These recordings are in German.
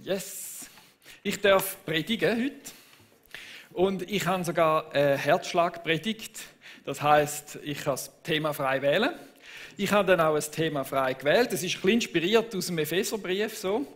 Yes! Ich darf predigen heute. Und ich habe sogar eine Herzschlagpredigt. Das heisst, ich kann das Thema frei wählen. Ich habe dann auch ein Thema frei gewählt. Das ist ein bisschen inspiriert aus dem Epheserbrief. So.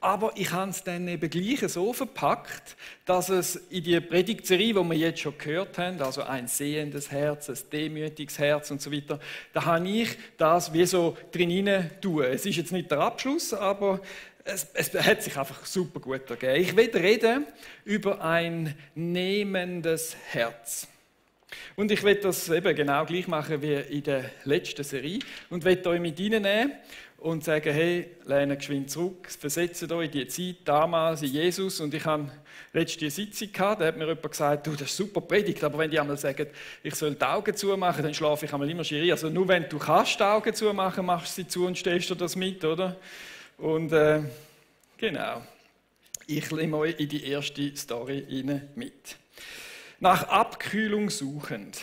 Aber ich habe es dann eben gleich so verpackt, dass es in die Predigtserie, die wir jetzt schon gehört haben, also ein sehendes Herz, ein demütiges Herz und so weiter, da habe ich das wie so drin tun. Es ist jetzt nicht der Abschluss, aber es hat sich einfach super gut ergeben. Ich will reden über ein nehmendes Herz. Und ich will das eben genau gleich machen wie in der letzten Serie und will euch mit reinnehmen und sagen, hey, lehnt geschwind zurück, versetzt euch in die Zeit damals in Jesus. Und ich habe letzte Sitzung gehabt, da hat mir jemand gesagt, du, das ist super Predigt, aber wenn die einmal sagen, ich soll die Augen zumachen, dann schlafe ich einmal immer schier. Also nur wenn du kannst die Augen zumachen, machst du sie zu und stellst dir das mit, oder? Und genau, ich nehme euch in die erste Story rein mit. Nach Abkühlung suchend,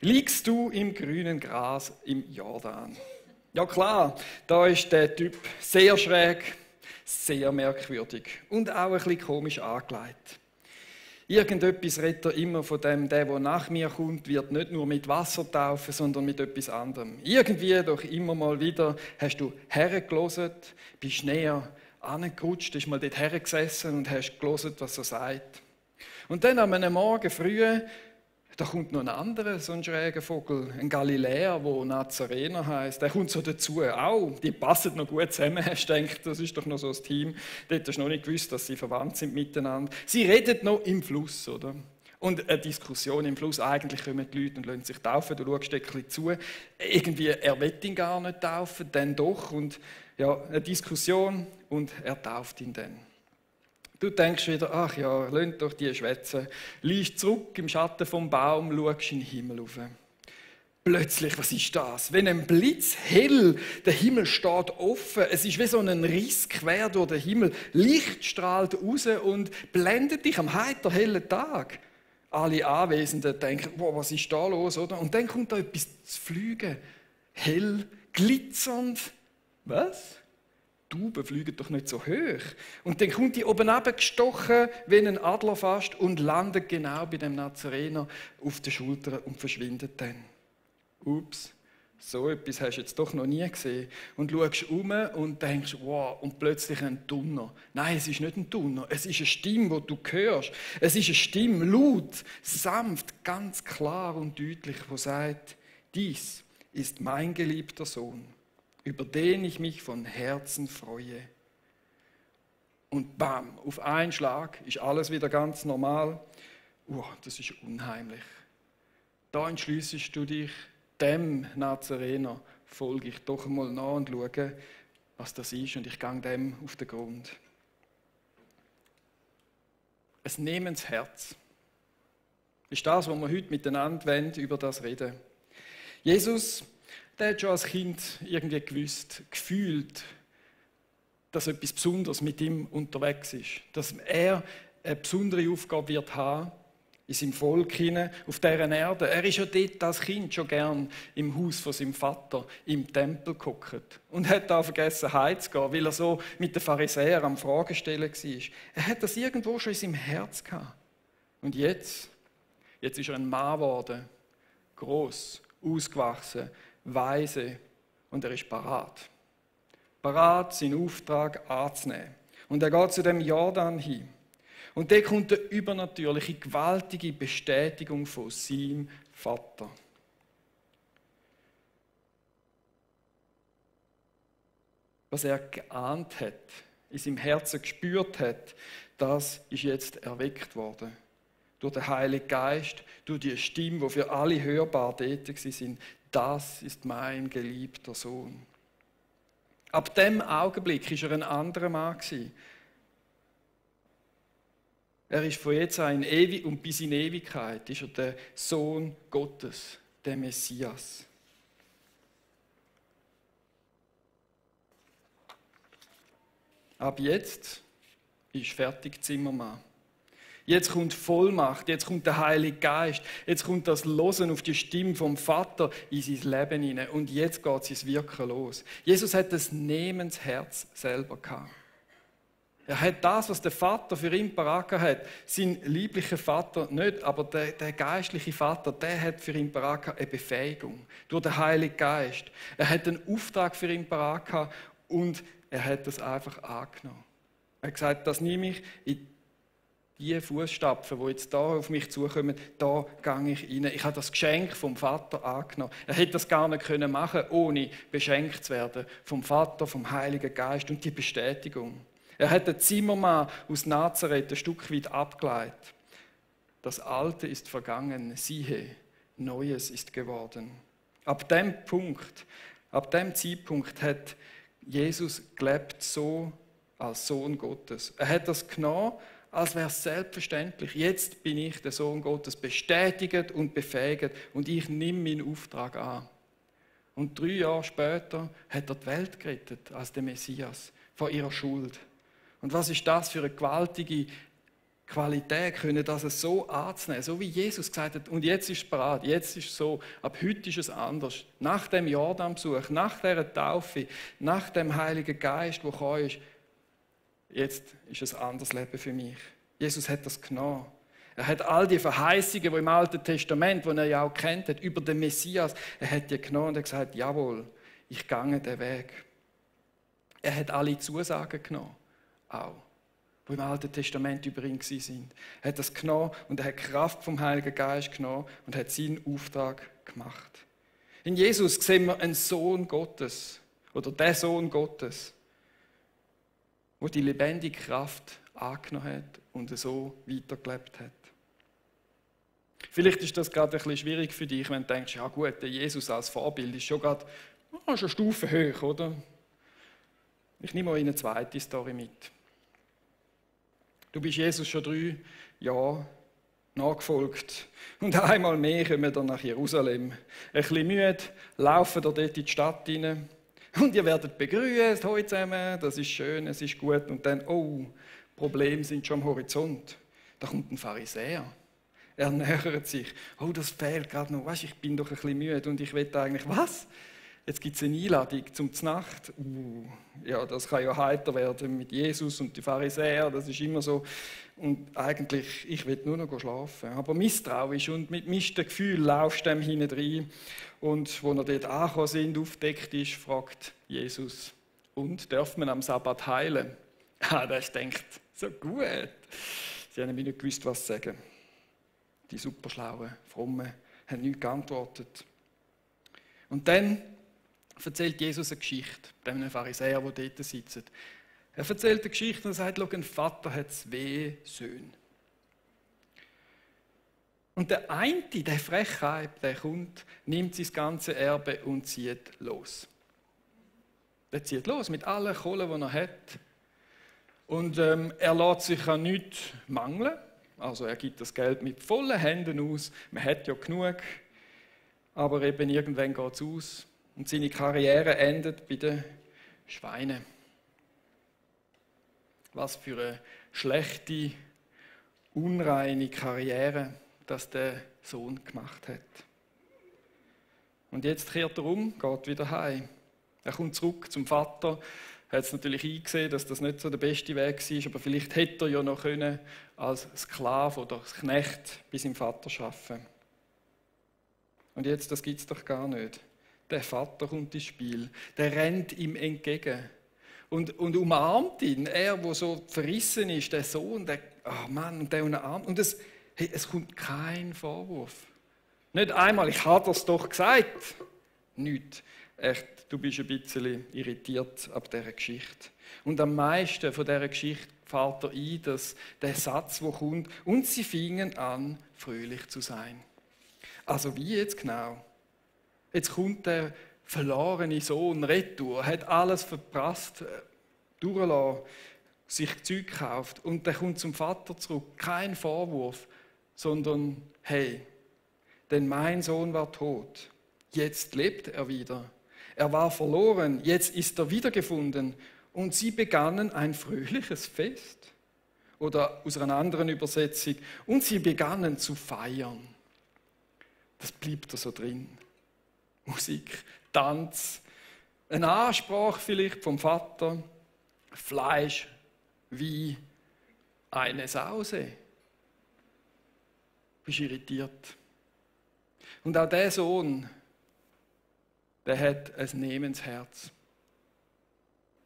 liegst du im grünen Gras im Jordan. Ja klar, da ist der Typ sehr schräg, sehr merkwürdig und auch ein bisschen komisch angelegt. Irgendetwas redet er immer von dem, der nach mir kommt, wird nicht nur mit Wasser taufen, sondern mit etwas anderem. Irgendwie doch immer mal wieder hast du hergelassen, bist näher angerutscht, bist mal dort hergesessen und hast gehört, was er sagt. Und dann am Morgen früh, da kommt noch ein anderer, so ein schräger Vogel, ein Galiläer, der Nazarener heisst. Der kommt so dazu. Auch, die passen noch gut zusammen, hast du gedacht, das ist doch noch so ein Team. Dort hast du noch nicht gewusst, dass sie verwandt sind miteinander. Sie reden noch im Fluss, oder? Und eine Diskussion im Fluss, eigentlich kommen die Leute und lassen sich taufen, du schaust ein bisschen zu. Irgendwie, er will ihn gar nicht taufen, dann doch. Und ja, eine Diskussion und er tauft ihn dann. Du denkst wieder, ach ja, lass doch die schwätzen. Liegst zurück im Schatten vom Baum, schaust in den Himmel rauf. Plötzlich, was ist das? Wenn ein Blitz hell, der Himmel steht offen, es ist wie so ein Riss quer durch den Himmel, Licht strahlt raus und blendet dich am heiter hellen Tag. Alle Anwesenden denken, wow, was ist da los, oder? Und dann kommt da etwas zu fliegen, hell, glitzernd. Was? Tauben fliegen doch nicht so hoch. Und dann kommt die oben gestochen wie ein Adler fast und landet genau bei dem Nazarener auf der Schulter und verschwindet dann. Ups, so etwas hast du jetzt doch noch nie gesehen. Und schaust um und denkst, wow, und plötzlich ein Donner. Nein, es ist nicht ein Donner, es ist eine Stimme, die du hörst. Es ist eine Stimme, laut, sanft, ganz klar und deutlich, die sagt, dies ist mein geliebter Sohn, über den ich mich von Herzen freue. Und bam, auf einen Schlag ist alles wieder ganz normal. Das ist unheimlich. Da entschliessest du dich, dem Nazarener folge ich doch einmal nach und schaue, was das ist, und ich gehe dem auf den Grund. Ein nehmendes Herz ist das, was wir heute miteinander über das reden. Jesus, der hat schon als Kind irgendwie gewusst, gefühlt, dass etwas Besonderes mit ihm unterwegs ist. Dass er eine besondere Aufgabe wird haben in seinem Volk hinein, auf dieser Erde. Er ist ja dort als Kind schon gern im Haus von seinem Vater, im Tempel gehockt. Und hat da vergessen, heimzugehen, weil er so mit den Pharisäern am Fragen stellen war. Er hat das irgendwo schon in seinem Herz gehabt. Und jetzt ist er ein Mann geworden, gross, ausgewachsen, weise, und er ist parat. Parat, seinen Auftrag anzunehmen. Und er geht zu dem Jordan hin. Und da kommt eine übernatürliche, gewaltige Bestätigung von seinem Vater. Was er geahnt hat, in seinem Herzen gespürt hat, das ist jetzt erweckt worden. Durch den Heiligen Geist, durch die Stimme, die für alle hörbar tätig sind. Das ist mein geliebter Sohn. Ab dem Augenblick war er ein anderer Mann. Er ist von jetzt an in ewig und bis in Ewigkeit ist er der Sohn Gottes, der Messias. Ab jetzt ist fertig Zimmermann. Jetzt kommt Vollmacht, jetzt kommt der Heilige Geist, jetzt kommt das Hören auf die Stimme vom Vater in sein Leben hinein. Und jetzt geht sein Wirken los. Jesus hat das Nehmensherz selber gehabt. Er hat das, was der Vater für ihn parat hat. Sein lieblicher Vater nicht, aber der geistliche Vater, der hat für ihn parat eine Befähigung durch den Heiligen Geist. Er hat einen Auftrag für ihn parat und er hat das einfach angenommen. Er hat gesagt, das nehme ich in die Fußstapfen, die jetzt da auf mich zukommen, da gehe ich rein. Ich habe das Geschenk vom Vater angenommen. Er hätte das gar nicht machen können, ohne beschenkt zu werden vom Vater, vom Heiligen Geist und die Bestätigung. Er hat den Zimmermann aus Nazareth ein Stück weit abgeleitet. Das Alte ist vergangen, siehe, Neues ist geworden. Ab dem Zeitpunkt hat Jesus gelebt so als Sohn Gottes. Er hat das genommen, als wäre es selbstverständlich. Jetzt bin ich der Sohn Gottes, bestätigt und befähigt und ich nehme meinen Auftrag an. Und 3 Jahre später hat er die Welt gerettet als der Messias vor ihrer Schuld. Und was ist das für eine gewaltige Qualität, können das so anzunehmen, so wie Jesus gesagt hat, und jetzt ist es bereit, jetzt ist es so, ab heute ist es anders. Nach dem Jordanbesuch, nach dieser Taufe, nach dem Heiligen Geist, der gekommen ist, jetzt ist es ein anderes Leben für mich. Jesus hat das genommen. Er hat all die Verheißungen, die im Alten Testament, die er ja auch kennt hat, über den Messias, er hat die genommen und hat gesagt, jawohl, ich gehe den Weg. Er hat alle Zusagen genommen. Auch, die im Alten Testament über ihn sind. Er hat das genommen und er hat die Kraft vom Heiligen Geist genommen und hat seinen Auftrag gemacht. In Jesus sehen wir einen Sohn Gottes oder den Sohn Gottes, der die lebendige Kraft angenommen hat und so weitergelebt hat. Vielleicht ist das gerade ein bisschen schwierig für dich, wenn du denkst, ja gut, der Jesus als Vorbild ist schon gerade schon eine Stufe hoch, oder? Ich nehme euch eine zweite Story mit. Du bist Jesus schon 3 Jahre nachgefolgt. Und einmal mehr kommen wir nach Jerusalem. Ein bisschen müde, laufen dort in die Stadt rein. Und ihr werdet begrüßt, heute zusammen, das ist schön, es ist gut. Und dann, oh, Probleme sind schon am Horizont. Da kommt ein Pharisäer. Er nähert sich. Oh, das fehlt gerade noch. Weißt, ich bin doch ein bisschen müde und ich will eigentlich, was? Jetzt gibt es eine Einladung zum Nacht. Ja, das kann ja heiter werden mit Jesus und die Pharisäer, das ist immer so. Und eigentlich, ich will nur noch schlafen. Aber misstrauisch und mit gemischten Gefühlen laufst du dem hinein. Und wo er dort angekommen sind, aufgedeckt ist, fragt Jesus, und darf man am Sabbat heilen? Der denkt, so gut. Sie haben nämlich nicht gewusst, was zu sagen. Die superschlauen, frommen haben nichts geantwortet. Und dann erzählt Jesus eine Geschichte, dem Pharisäer, der dort sitzt. Er erzählt eine Geschichte und sagt, schau, ein Vater hat 2 Söhne. Und der eine, der Frechheit, der kommt, nimmt sein ganzes Erbe und zieht los. Der zieht los mit allen Kohlen, die er hat. Und er lässt sich an nichts mangeln. Also er gibt das Geld mit vollen Händen aus. Man hat ja genug. Aber eben irgendwann geht es aus. Und seine Karriere endet bei den Schweinen. Was für eine schlechte, unreine Karriere, dass der Sohn gemacht hat. Und jetzt kehrt er um, geht wieder heim. Er kommt zurück zum Vater. Er hat es natürlich eingesehen, dass das nicht so der beste Weg war, aber vielleicht hätte er ja noch können als Sklave oder als Knecht bei seinem Vater arbeiten. Und jetzt, das gibt es doch gar nicht. Der Vater kommt ins Spiel, der rennt ihm entgegen und umarmt ihn. Er, der so verrissen ist, der Sohn, der, oh Mann, und der umarmt. Und es kommt kein Vorwurf. Nicht einmal, ich habe das doch gesagt. Nicht. Echt, du bist ein bisschen irritiert ab dieser Geschichte. Und am meisten von dieser Geschichte fällt er ein, dass der Satz, der kommt, und sie fingen an, fröhlich zu sein. Also wie jetzt genau? Jetzt kommt der verlorene Sohn retour, hat alles verprasst, durchgelassen, sich Zeug gekauft und der kommt zum Vater zurück. Kein Vorwurf, sondern hey, denn mein Sohn war tot, jetzt lebt er wieder. Er war verloren, jetzt ist er wiedergefunden. Und sie begannen ein fröhliches Fest. Oder aus einer anderen Übersetzung, und sie begannen zu feiern. Das bleibt da so drin. Musik, Tanz, eine Ansprache vielleicht vom Vater, Fleisch, wie eine Sause. Du bist irritiert. Und auch der Sohn, der hat ein Nehmensherz.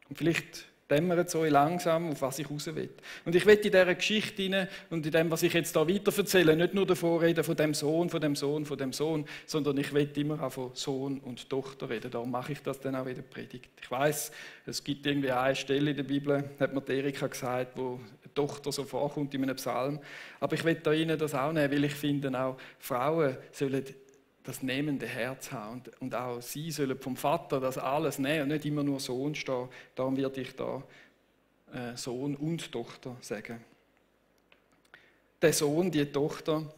Und vielleicht dämmert es euch langsam, auf was ich raus will. Und ich will in dieser Geschichte hinein und in dem, was ich jetzt hier weiter erzähle, nicht nur davon reden, von dem Sohn, sondern ich will immer auch von Sohn und Tochter reden. Darum mache ich das dann auch in der Predigt. Ich weiss, es gibt irgendwie eine Stelle in der Bibel, hat mir Erika gesagt, wo eine Tochter so vorkommt in einem Psalm. Aber ich will da Ihnen das auch nehmen, weil ich finde, auch Frauen sollen das nehmende Herz haben. Und auch sie sollen vom Vater das alles nehmen und nicht immer nur Sohn stehen. Darum werde ich da Sohn und Tochter sagen. Der Sohn, die Tochter,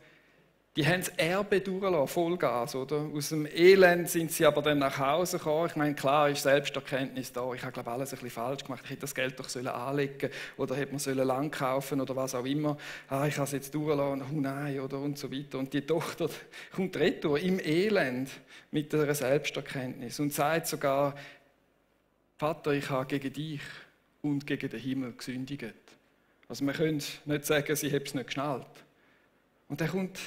die haben das Erbe durchgelassen, Vollgas, oder? Aus dem Elend sind sie aber dann nach Hause gekommen. Ich meine, klar ist Selbsterkenntnis da. Ich habe, glaube ich, alles ein bisschen falsch gemacht. Ich hätte das Geld doch anlegen oder hätte man Land kaufen oder was auch immer. Ich habe es jetzt durchgelassen, oh nein, oder? Und so weiter. Und die Tochter kommt retour im Elend mit einer Selbsterkenntnis und sagt sogar, Vater, ich habe gegen dich und gegen den Himmel gesündigt. Also man könnte nicht sagen, sie habe es nicht geschnallt. Und dann kommt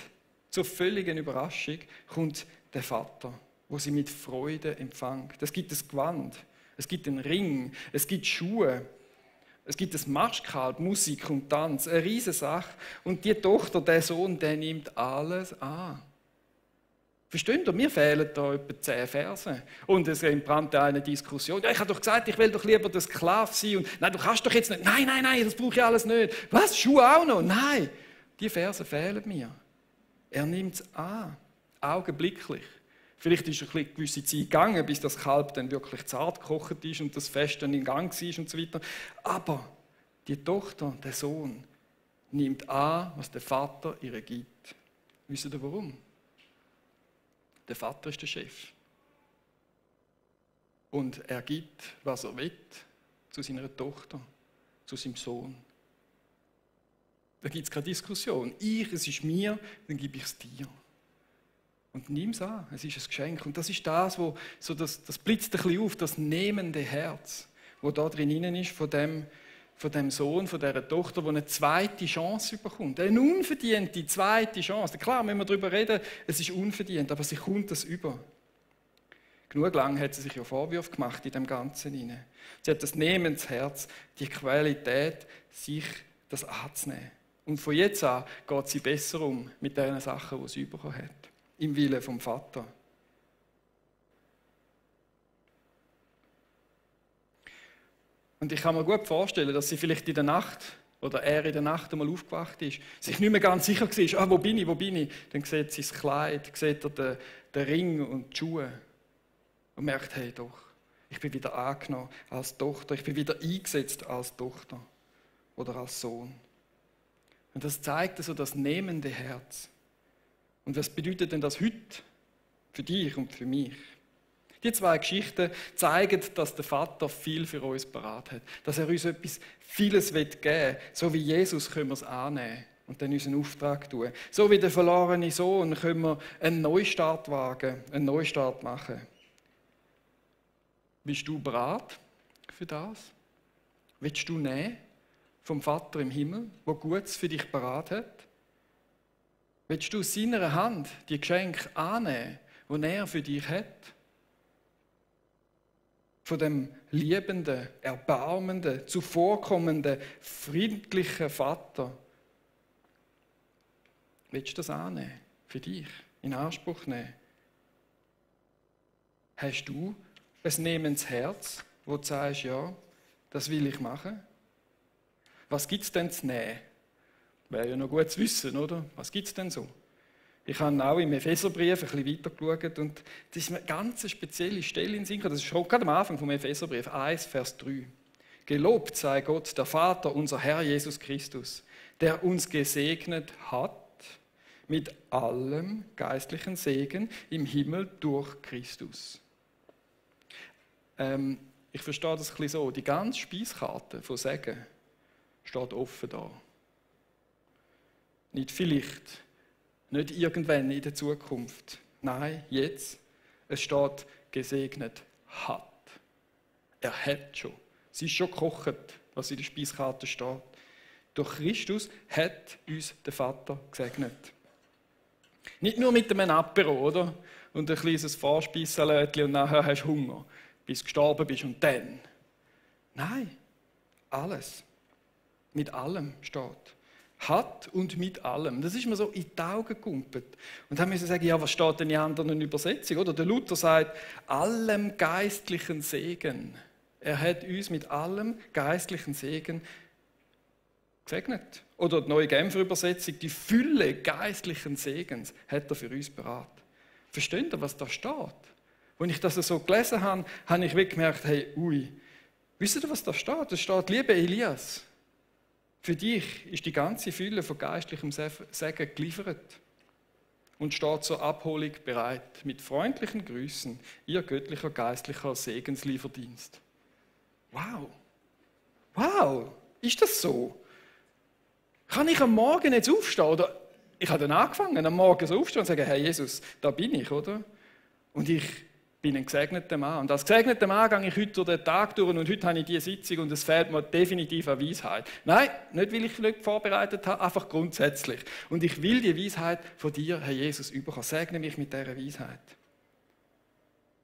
zur völligen Überraschung kommt der Vater, wo sie mit Freude empfängt. Es gibt ein Gewand, es gibt einen Ring, es gibt Schuhe, es gibt ein Marschkalb, Musik und Tanz, eine riesige Sache. Und die Tochter, der Sohn, der nimmt alles an. Versteht ihr? Mir fehlen da etwa 10 Verse. Und es entbrannte eine Diskussion. Ja, ich habe doch gesagt, ich will doch lieber der Sklave sein. Und nein, du kannst doch jetzt nicht. Nein, das brauche ich alles nicht. Was? Schuhe auch noch? Nein. Die Verse fehlen mir. Er nimmt es an, augenblicklich. Vielleicht ist eine gewisse Zeit gegangen, bis das Kalb dann wirklich zart gekocht ist und das Fest dann in Gang war und so weiter. Aber die Tochter, der Sohn, nimmt an, was der Vater ihr gibt. Wisst ihr warum? Der Vater ist der Chef. Und er gibt, was er will, zu seiner Tochter, zu seinem Sohn. Da gibt es keine Diskussion. Es ist mir, dann gebe ich es dir. Und nimm es an, es ist ein Geschenk. Und das ist das, das blitzt ein bisschen auf, das nehmende Herz, wo da drin ist von dem Sohn, von dieser Tochter, die eine zweite Chance bekommt. Eine unverdiente zweite Chance. Klar, wenn wir darüber reden, es ist unverdient, aber sie kommt das über. Genug lang hat sie sich ja Vorwürfe gemacht in dem Ganzen hinein. Sie hat das Nehmensherz, die Qualität, sich das anzunehmen. Und von jetzt an geht sie besser um mit den Sachen, die sie bekommen hat. Im Willen vom Vater. Und ich kann mir gut vorstellen, dass sie vielleicht in der Nacht, oder er in der Nacht einmal aufgewacht ist, sich nicht mehr ganz sicher war, wo bin ich? Dann sieht sie das Kleid, sieht er den Ring und die Schuhe. Und merkt, hey doch, ich bin wieder angenommen als Tochter, ich bin wieder eingesetzt als Tochter oder als Sohn. Und das zeigt also das nehmende Herz. Und was bedeutet denn das heute für dich und für mich? Die 2 Geschichten zeigen, dass der Vater viel für uns parat hat. Dass er uns vieles geben will. So wie Jesus können wir es annehmen und dann unseren Auftrag tun. So wie der verlorene Sohn können wir einen Neustart wagen, einen Neustart machen. Bist du bereit für das? Willst du nehmen vom Vater im Himmel, der Gutes für dich parat hat? Willst du aus seiner Hand die Geschenke annehmen, die er für dich hat? Von dem liebenden, erbarmenden, zuvorkommenden, friedlichen Vater. Willst du das annehmen? Für dich? In Anspruch nehmen? Hast du ein nehmendes Herz, wo du sagst, ja, das will ich machen? Was gibt es denn zu nehmen? Wäre ja noch gut zu wissen, oder? Was gibt es denn so? Ich habe auch im Epheserbrief ein bisschen weitergeschaut und das ist eine ganz spezielle Stelle in Sinken. Das ist schon gerade am Anfang vom Epheserbrief 1, Vers 3. Gelobt sei Gott, der Vater, unser Herr Jesus Christus, der uns gesegnet hat mit allem geistlichen Segen im Himmel durch Christus. Ich verstehe das ein bisschen so. Die ganze Speiskarte von Segen steht offen da. Nicht vielleicht, nicht irgendwann in der Zukunft. Nein, jetzt. Es steht, gesegnet hat. Er hat schon. Es ist schon gekocht. was in der Speiskarte steht. Durch Christus hat uns der Vater gesegnet. Nicht nur mit einem Apero, oder? Und ein kleines Vorspeissalötchen und nachher hast du Hunger, bis du gestorben bist und dann. Nein, alles. Mit allem steht. Hat und mit allem. Das ist mir so in die Augen gekumpelt. Und dann müssen wir sagen, ja, was steht denn in anderen Übersetzung? Oder der Luther sagt, allem geistlichen Segen. Er hat uns mit allem geistlichen Segen gesegnet. Oder die neue Genfer Übersetzung, die Fülle geistlichen Segens hat er für uns beraten. Versteht ihr, was da steht? Als ich das so gelesen habe, habe ich gemerkt, hey, wisst ihr, was da steht? Da steht, liebe Elias, für dich ist die ganze Fülle von geistlichem Segen geliefert und steht zur Abholung bereit. Mit freundlichen Grüßen, ihr göttlicher geistlicher Segenslieferdienst. Wow! Wow! Ist das so? Kann ich am Morgen jetzt aufstehen? Oder ich habe dann angefangen, am Morgen so aufstehen und sagen, Herr Jesus, da bin ich, oder? Und ich bin ein gesegneter Mann. Und als gesegneter Mann gehe ich heute durch den Tag durch und heute habe ich diese Sitzung und es fehlt mir definitiv an Weisheit. Nein, nicht weil ich nicht vorbereitet habe, einfach grundsätzlich. Und ich will die Weisheit von dir, Herr Jesus, überkommen. Segne mich mit dieser Weisheit.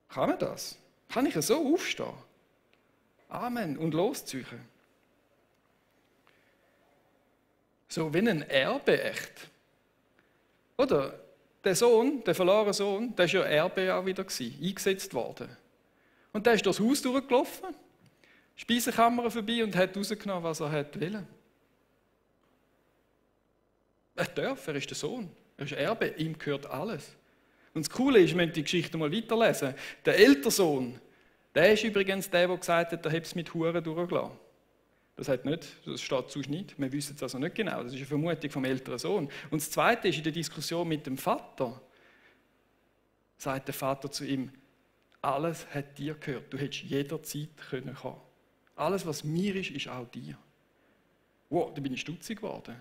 Kann man das? Kann ich so aufstehen? Amen. Und losziehen. So wie ein Erbe echt. Oder? Der Sohn, der verlorene Sohn, der war ja Erbe auch wieder eingesetzt worden. Und der ist durchs Haus durchgelaufen, Speisekammer vorbei und hat rausgenommen, was er wollte. Er ist der Sohn, er ist Erbe, ihm gehört alles. Und das Coole ist, wir müssen die Geschichte mal weiterlesen. Der ältere Sohn, der ist übrigens der gesagt hat, er hat es mit Huren durchgelassen. Das steht sonst nicht. Wir wissen es also nicht genau. Das ist eine Vermutung vom älteren Sohn. Und das Zweite ist, in der Diskussion mit dem Vater, sagt der Vater zu ihm, alles hat dir gehört. Du hättest jederzeit kommen können. Alles, was mir ist auch dir. Wow, da bin ich stutzig geworden.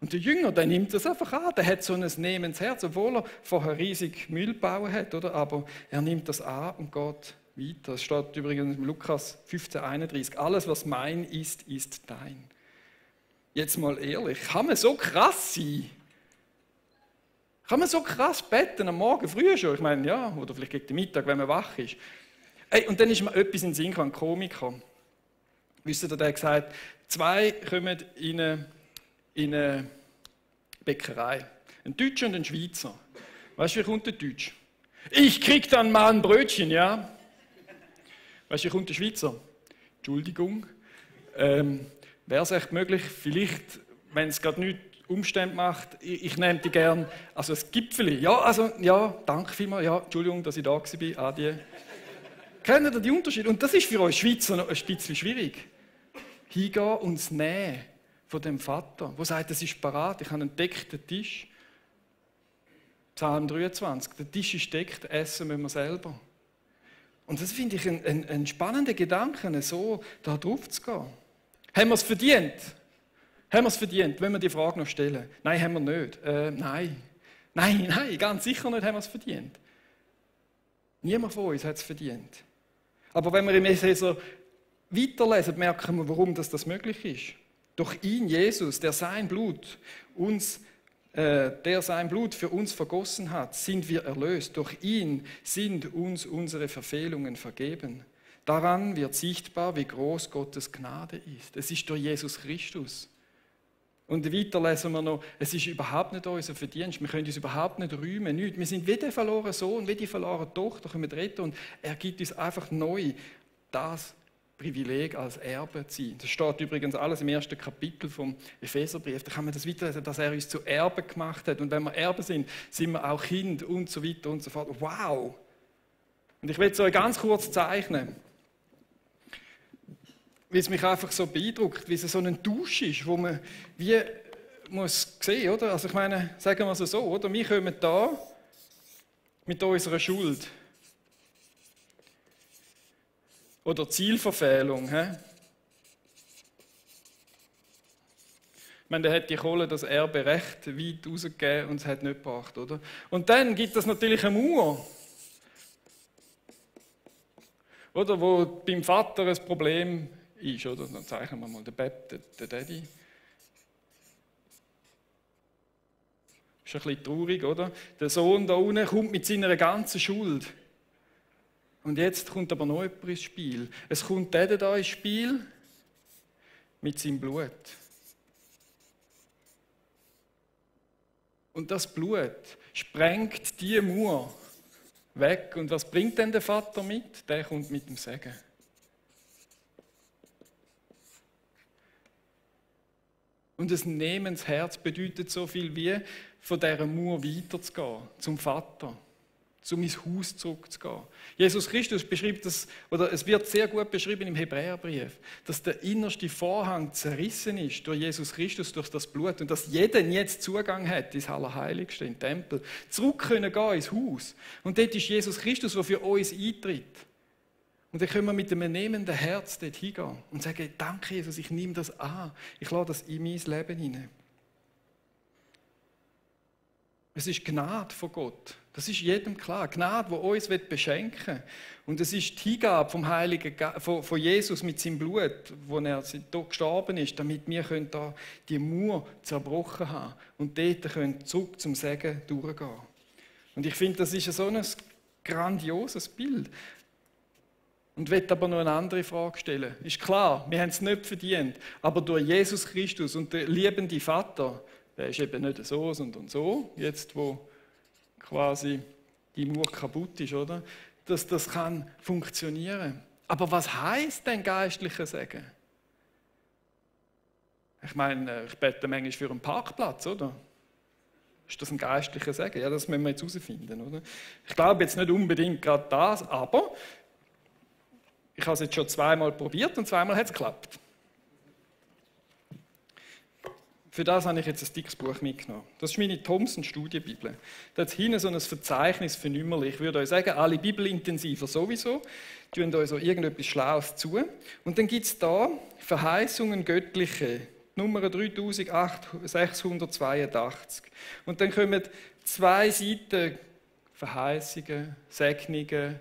Und der Jünger, der nimmt das einfach an. Der hat so ein nehmendes Herz, obwohl er vorher riesig Müll gebaut hat. Oder? Aber er nimmt das an und geht weiter. Es steht übrigens in Lukas 15,31. Alles, was mein ist, ist dein. Jetzt mal ehrlich, kann man so krass sein? Kann man so krass beten am Morgen früh schon? Ich meine, ja, oder vielleicht gegen den Mittag, wenn man wach ist. Hey, und dann ist mir etwas in den Sinn gekommen, ein Komiker. Wisst ihr, der hat gesagt, 2 kommen in eine Bäckerei. Ein Deutscher und ein Schweizer. Weißt du, wie kommt der Deutsche? Ich krieg dann mal ein Brötchen, ja? Weißt du, wie kommt der Schweizer? Entschuldigung. Wäre es echt möglich, vielleicht, wenn es gerade nichts Umstände macht, ich nehme die gern, also ein Gipfeli. Ja, danke vielmals. Ja, Entschuldigung, dass ich da war. Adi. Kennen ihr die Unterschiede? Und das ist für uns Schweizer noch ein bisschen schwierig. Hingehen und das Nehmen von dem Vater, der sagt, es ist parat, ich habe einen deckten Tisch. Psalm 23, der Tisch ist deckt, essen müssen wir selber. Und das finde ich einen spannenden Gedanken, so da drauf zu gehen. Haben wir es verdient? Haben wir es verdient, wenn wir die Frage noch stellen? Nein, haben wir nicht. Nein, ganz sicher nicht haben wir es verdient. Niemand von uns hat es verdient. Aber wenn wir im Epheser weiterlesen, merken wir, warum das möglich ist. Durch ihn, Jesus, der sein Blut für uns vergossen hat, sind wir erlöst. Durch ihn sind uns unsere Verfehlungen vergeben. Daran wird sichtbar, wie groß Gottes Gnade ist. Es ist durch Jesus Christus. Und weiter lesen wir noch, es ist überhaupt nicht unser Verdienst, wir können uns überhaupt nicht rühmen, nichts. Wir sind wie der verlorene Sohn, wie die verlorene Tochter, können wir retten und er gibt uns einfach neu das Privileg als Erbe zu sein. Das steht übrigens alles im 1. Kapitel vom Epheserbrief. Da kann man das weiterlesen, dass er uns zu Erben gemacht hat. Und wenn wir Erben sind, sind wir auch Kind und so weiter und so fort. Wow! Und ich will es euch ganz kurz zeichnen, wie es mich einfach so beeindruckt, wie es so ein Tausch ist, wo man wie muss sehen, oder? Also ich meine, sagen wir es so, oder? Wir kommen da mit unserer Schuld. Oder Zielverfehlung. Ich meine, der hat die Kohle das Erbe recht weit rausgegeben und es hat nicht gebracht, oder? Und dann gibt es natürlich eine Mauer. Oder wo beim Vater ein Problem ist, oder? Dann zeichnen wir mal den Beb, den Daddy. Ist ein bisschen traurig, oder? Der Sohn da unten kommt mit seiner ganzen Schuld. Und jetzt kommt aber noch jemand ins Spiel. Es kommt der da ins Spiel mit seinem Blut. Und das Blut sprengt die Mauer weg. Und was bringt denn der Vater mit? Der kommt mit dem Segen. Und das Nehmensherz bedeutet so viel wie, von dieser Mauer weiterzugehen, zum Vater, zu ins Haus zurückzugehen. Jesus Christus beschreibt das, oder es wird sehr gut beschrieben im Hebräerbrief, dass der innerste Vorhang zerrissen ist durch Jesus Christus, durch das Blut und dass jeder jetzt Zugang hat ins Allerheiligste, in den Tempel, zurück können gehen ins Haus. Und dort ist Jesus Christus, der für uns eintritt. Und dann können wir mit einem nehmenden Herz dort hingehen und sagen, danke Jesus, ich nehme das an, ich lasse das in mein Leben hinein. Es ist Gnade von Gott. Das ist jedem klar. Gnade, die uns beschenken will. Und es ist die Hingabe vom Heiligen von Jesus mit seinem Blut, wo er hier gestorben ist, damit wir da die Mauer zerbrochen haben und dort können zurück zum Segen durchgehen. Und ich finde, das ist so ein grandioses Bild. Und ich will aber noch eine andere Frage stellen. Ist klar, wir haben es nicht verdient, aber durch Jesus Christus und der liebende Vater, der ist eben nicht so, sondern so, jetzt wo quasi die Mauer kaputt ist, oder? Dass das kann funktionieren. Aber was heisst denn geistlicher Segen? Ich meine, ich bete manchmal für einen Parkplatz, oder? Ist das ein geistlicher Segen? Ja, das müssen wir jetzt herausfinden, oder? Ich glaube jetzt nicht unbedingt gerade das, aber ich habe es jetzt schon zweimal probiert und zweimal hat es geklappt. Für das habe ich jetzt ein dickes Buch mitgenommen. Das ist meine Thomson-Studienbibel. Da hat hinten so ein Verzeichnis für Nümmerli. Ich würde euch sagen, alle Bibelintensiver sowieso, tun euch so irgendetwas Schlaues zu. Und dann gibt es da Verheißungen göttliche, Nummer 3682. Und dann kommen 2 Seiten Verheißungen, Segnungen,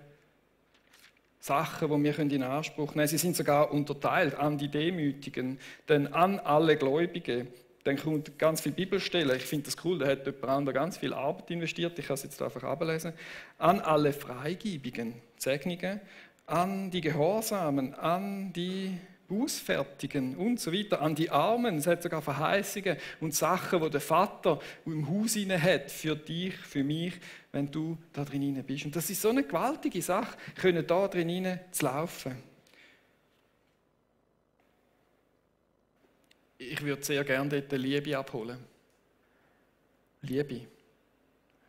Sachen, die wir in Anspruch nehmen können. Sie sind sogar unterteilt an die Demütigen, dann an alle Gläubigen. Dann kommt ganz viele Bibelstellen. Ich finde das cool, da hat jemand anderes ganz viel Arbeit investiert. Ich kann es jetzt einfach ablesen. An alle Freigebigen, Segnungen, an die Gehorsamen, an die Bußfertigen und so weiter, an die Armen. Es hat sogar Verheißungen und Sachen, die der Vater im Haus inne hat, für dich, für mich, wenn du da drin bist. Und das ist so eine gewaltige Sache, können da drin zu laufen. Ich würde sehr gerne dort Liebe abholen. Liebe.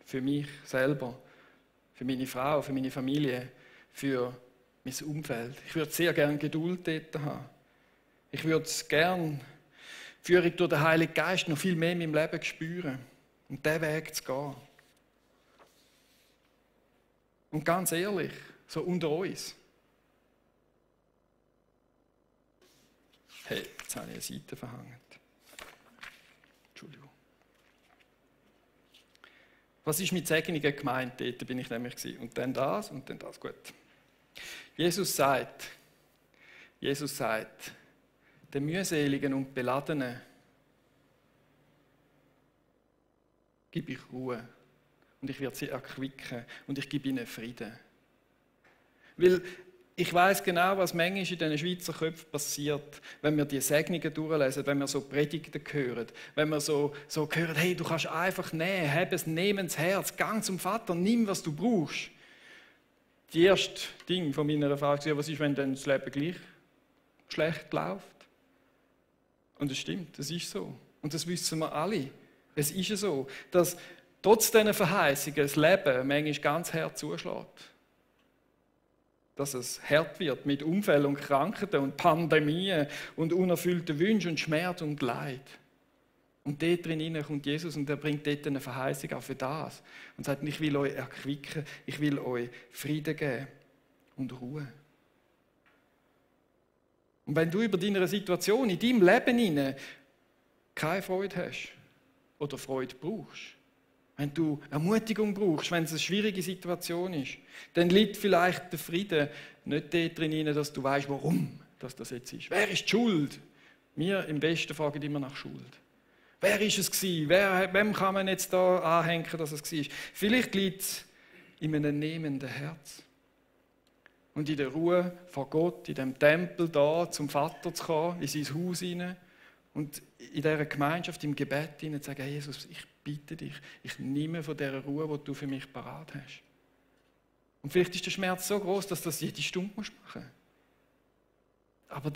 Für mich selber, für meine Frau, für meine Familie, für mein Umfeld. Ich würde sehr gerne Geduld dort haben. Ich würde gerne Führung durch den Heiligen Geist noch viel mehr in meinem Leben spüren und diesen Weg zu gehen. Und ganz ehrlich, so unter uns. Hey, jetzt habe ich eine Seite verhangen. Entschuldigung. Was ist mit Segnungen gemeint? Dort bin ich nämlich gewesen. Und dann das und dann das. Gut. Jesus sagt, den mühseligen und beladenen gebe ich Ruhe und ich werde sie erquicken und ich gebe ihnen Frieden. Weil ich weiss genau, was manchmal in diesen Schweizer Köpfen passiert, wenn wir die Segnungen durchlesen, wenn wir so Predigten hören, wenn wir so hören, hey, du kannst einfach nehmen, hab es, nimm ins Herz, gang zum Vater, nimm, was du brauchst. Das erste Ding von meiner Frage ist, was ist, wenn dann das Leben gleich schlecht läuft? Und das stimmt, das ist so. Und das wissen wir alle. Es ist ja so, dass trotz diesen Verheißungen das Leben manchmal ganz hart zuschlägt. Dass es hart wird mit Unfällen und Krankheiten und Pandemien und unerfüllten Wünschen und Schmerz und Leid. Und dort drin kommt Jesus und er bringt dort eine Verheißung auch für das. Und sagt, ich will euch erquicken, ich will euch Frieden geben und Ruhe. Und wenn du über deine Situation in deinem Leben hinein keine Freude hast oder Freude brauchst, wenn du Ermutigung brauchst, wenn es eine schwierige Situation ist, dann liegt vielleicht der Frieden nicht dort drin, dass du weißt, warum dass das jetzt ist. Wer ist die Schuld? Wir im Westen fragen immer nach Schuld. Wer ist es gewesen? Wem kann man jetzt da anhängen, dass es war? Vielleicht liegt es in einem nehmenden Herz. Und in der Ruhe vor Gott, in dem Tempel da, zum Vater zu kommen, in sein Haus hinein und in dieser Gemeinschaft, im Gebet hinein zu sagen, hey Jesus, ich bitte dich, ich nehme von dieser Ruhe, die du für mich parat hast. Und vielleicht ist der Schmerz so groß, dass das jede Stunde machen musst. Aber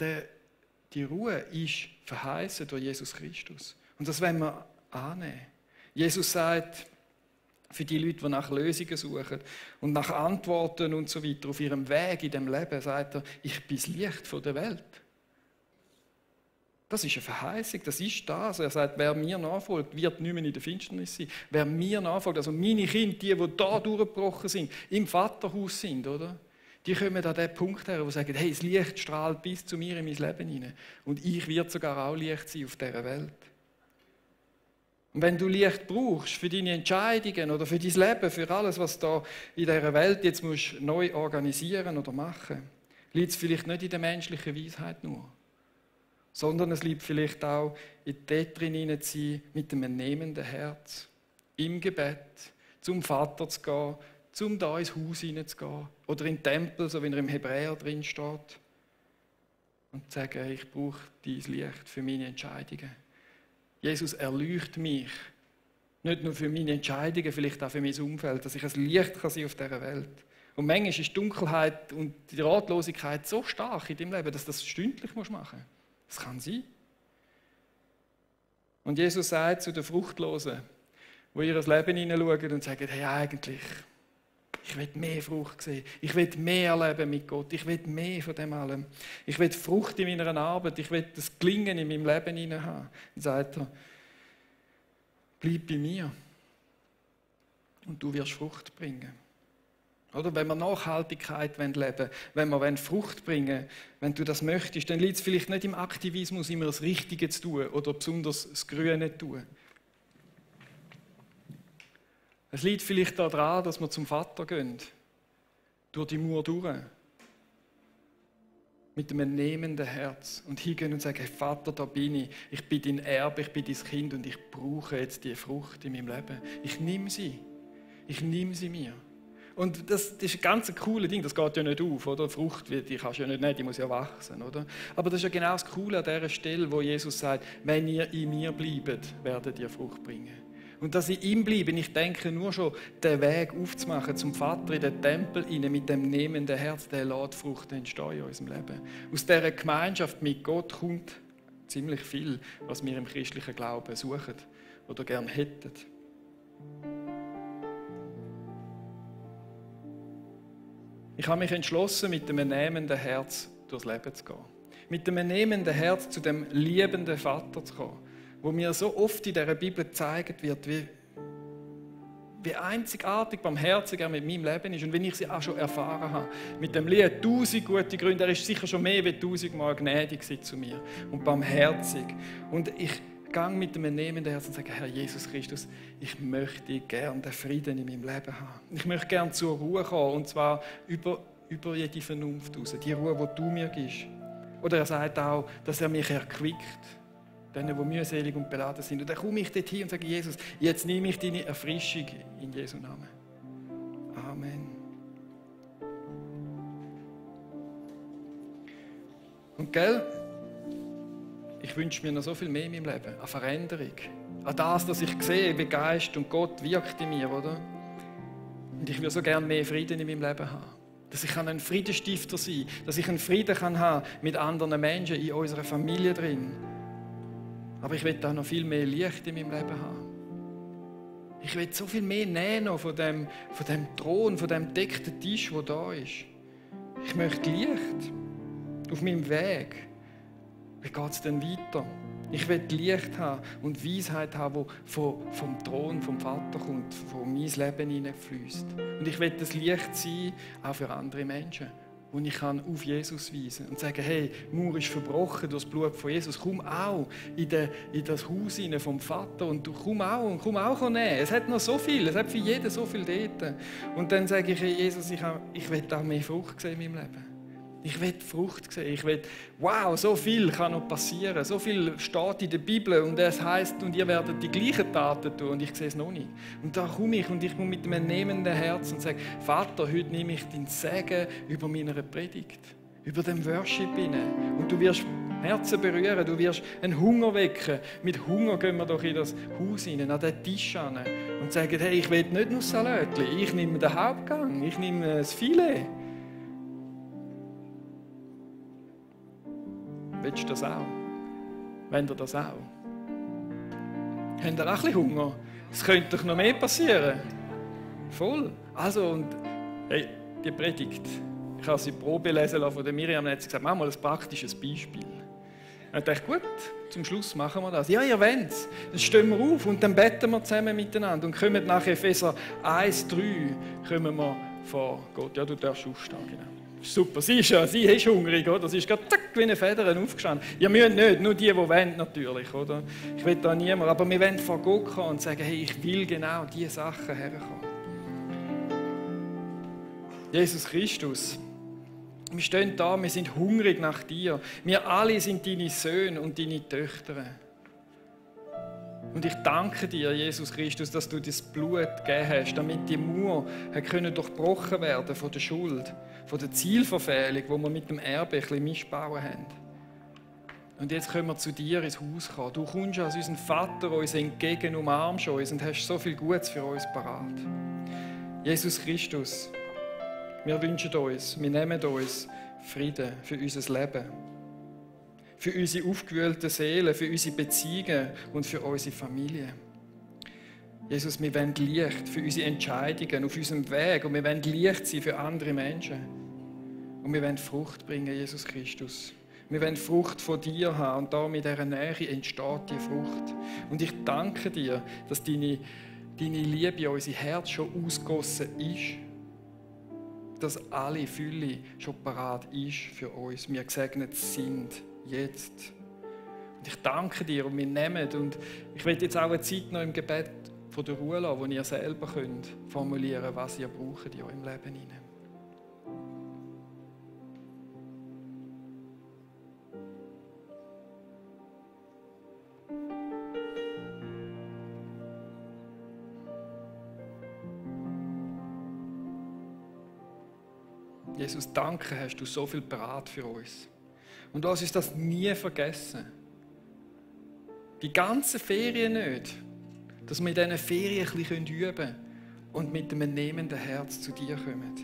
die Ruhe ist verheißen durch Jesus Christus. Und das wollen wir annehmen. Jesus sagt, für die Leute, die nach Lösungen suchen und nach Antworten und so weiter auf ihrem Weg in dem Leben, sagt er, ich bin das Licht der Welt. Das ist eine Verheißung, das ist das. Er sagt, wer mir nachfolgt, wird nicht mehr in der Finsternis sein. Wer mir nachfolgt, also meine Kinder, die da durchgebrochen sind, im Vaterhaus sind, oder? Die kommen an den Punkt her, wo sie sagen, hey, das Licht strahlt bis zu mir in mein Leben hinein. Und ich werde sogar auch Licht sein auf dieser Welt. Und wenn du Licht brauchst für deine Entscheidungen oder für dein Leben, für alles, was da in dieser Welt jetzt musst neu organisieren oder machen, liegt es vielleicht nicht in der menschlichen Weisheit nur, sondern es liegt vielleicht auch dort drin zu sein, mit einem nehmenden Herz, im Gebet, zum Vater zu gehen, um da ins Haus hineinzugehen oder in den Tempel, so wie er im Hebräer drin steht, und zu sagen, ich brauche dein Licht für meine Entscheidungen. Jesus erleuchtet mich, nicht nur für meine Entscheidungen, vielleicht auch für mein Umfeld, dass ich ein Licht sein kann auf dieser Welt. Und manchmal ist die Dunkelheit und die Ratlosigkeit so stark in deinem Leben, dass du das stündlich machen musst. Das kann sein. Und Jesus sagt zu den Fruchtlosen, die in ihr Leben hineinschauen und sagen, hey, eigentlich, ich will mehr Frucht sehen. Ich will mehr erleben mit Gott. Ich will mehr von dem allem. Ich will Frucht in meiner Arbeit. Ich will das Gelingen in meinem Leben hinein haben. Dann sagt er, bleib bei mir und du wirst Frucht bringen. Oder wenn wir Nachhaltigkeit leben wollen, wenn wir Frucht bringen wollen, wenn du das möchtest, dann liegt es vielleicht nicht im Aktivismus, immer das Richtige zu tun oder besonders das Grüne zu tun. Es liegt vielleicht daran, dass wir zum Vater gehen, durch die Mauer durch, mit einem nehmenden Herz und hingehen und sagen, hey Vater, da bin ich bin dein Erbe, ich bin dein Kind und ich brauche jetzt die Frucht in meinem Leben. Ich nehme sie mir. Und das ist ein ganz cooles Ding, das geht ja nicht auf, oder? Frucht, die kannst du ja nicht nehmen, die muss ja wachsen, oder? Aber das ist ja genau das Coole an dieser Stelle, wo Jesus sagt, wenn ihr in mir bleibt, werdet ihr Frucht bringen. Und dass ich ihm bleibe, ich denke nur schon, den Weg aufzumachen zum Vater in den Tempel rein, mit dem nehmenden Herz, der lässt Frucht entstehen in unserem Leben. Aus dieser Gemeinschaft mit Gott kommt ziemlich viel, was wir im christlichen Glauben suchen oder gerne hätten. Ich habe mich entschlossen, mit einem nehmenden Herz durchs Leben zu gehen. Mit einem nehmenden Herz zu dem liebenden Vater zu kommen, wo mir so oft in dieser Bibel gezeigt wird, wie einzigartig, barmherzig er mit meinem Leben ist und wenn ich sie auch schon erfahren habe. Mit dem Lied 1000 gute Gründe, er ist sicher schon mehr als 1000 Mal gnädig zu mir und barmherzig. Und ich gehe mit dem nehmenden Herzen und sage, Herr Jesus Christus, ich möchte gerne den Frieden in meinem Leben haben. Ich möchte gerne zur Ruhe kommen und zwar über jede Vernunft raus, die Ruhe, die du mir gibst. Oder er sagt auch, dass er mich erquickt. Denen, die mühselig und beladen sind. Und dann komme ich dorthin und sage, Jesus, jetzt nehme ich deine Erfrischung in Jesu Namen. Amen. Und gell, ich wünsche mir noch so viel mehr in meinem Leben. An Veränderung. An das, dass ich sehe, wie Geist und Gott wirkt in mir, oder? Und ich würde so gerne mehr Frieden in meinem Leben haben. Dass ich ein Friedensstifter sein kann. Dass ich einen Frieden haben kann mit anderen Menschen in unserer Familie drin. Aber ich will auch noch viel mehr Licht in meinem Leben haben. Ich will so viel mehr nehmen von dem Thron, von dem deckten Tisch, der da ist. Ich möchte Licht auf meinem Weg. Wie geht es denn weiter? Ich will Licht haben und Weisheit haben, die vom Thron, vom Vater kommt, von mein Leben hineinfließt. Und ich will das Licht sein, auch für andere Menschen. Wo ich auf Jesus weisen kann und sagen, hey, die Mauer ist verbrochen durch das Blut von Jesus. Komm auch in das Haus vom Vater und du komm auch nehmen. Es hat noch so viel, es hat für jeden so viel dort. Und dann sage ich, hey, Jesus, ich will auch mehr Frucht sehen in meinem Leben. Ich will Frucht sehen. Ich will, wow, so viel kann noch passieren. So viel steht in der Bibel und es heisst, und ihr werdet die gleichen Taten tun und ich sehe es noch nicht. Und da komme ich und ich komme mit einem nehmenden Herz und sage, Vater, heute nehme ich dein Segen über meiner Predigt, über den Worship hinein. Und du wirst Herzen berühren, du wirst einen Hunger wecken. Mit Hunger gehen wir doch in das Haus hinein, an den Tisch hin und sagen, hey, ich will nicht nur Salätchen, ich nehme den Hauptgang, ich nehme das Filet. Willst du das auch? Wollt ihr das auch? Habt ihr auch ein bisschen Hunger? Es könnte doch noch mehr passieren. Voll. Also, und hey, die Predigt, ich habe sie Probe lesen lassen von der Miriam, und hat sie gesagt, mach mal ein praktisches Beispiel. Und ich dachte, gut, zum Schluss machen wir das. Ja, ihr wollt es. Dann stehen wir auf und dann beten wir zusammen miteinander und kommen nach Epheser 1,3 kommen wir vor Gott. Ja, du darfst aufstehen, genau. Super, sie ist hungrig, oder? Sie ist gerade zack, wie eine Feder aufgestanden. Ihr müsst nicht, nur die wollen natürlich, oder? Ich will da niemand, aber wir wollen vor Gott kommen und sagen, hey, ich will genau diese Sachen herkommen. Jesus Christus, wir stehen da, wir sind hungrig nach dir. Wir alle sind deine Söhne und deine Töchter. Und ich danke dir, Jesus Christus, dass du das Blut gegeben hast, damit die Mauer durchbrochen werden von der Schuld, von der Zielverfehlung, die wir mit dem Erbe ein bisschen missbauen haben. Und jetzt können wir zu dir ins Haus kommen. Du kommst als unser Vater uns entgegen, umarmst uns und hast so viel Gutes für uns parat. Jesus Christus, wir wünschen uns, wir nehmen uns Frieden für unser Leben, für unsere aufgewühlten Seelen, für unsere Beziehungen und für unsere Familie. Jesus, wir wollen Licht für unsere Entscheidungen auf unserem Weg und wir wollen Licht sein für andere Menschen. Und wir wollen Frucht bringen, Jesus Christus. Wir wollen Frucht von dir haben und da mit dieser Nähe entsteht die Frucht. Und ich danke dir, dass deine Liebe in unser Herz schon ausgegossen ist. Dass alle Fülle schon parat ist für uns. Wir gesegnet sind jetzt. Und ich danke dir und wir nehmen und ich will jetzt auch eine Zeit noch im Gebet von der Ruhe lassen, wo ihr selber könnt formulieren, was ihr braucht in eurem Leben hinein. Jesus, danke, hast du so viel parat für uns. Und lass uns das nie vergessen. Die ganzen Ferien nicht. Dass wir in diesen Ferien ein bisschen üben können und mit einem nehmenden Herz zu dir kommen.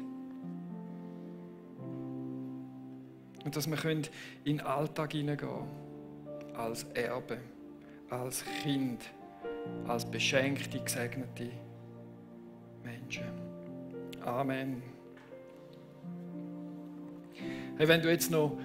Und dass wir in den Alltag hineingehen als Erbe, als Kind, als beschenkte, gesegnete Menschen. Amen. Hey, wenn du jetzt noch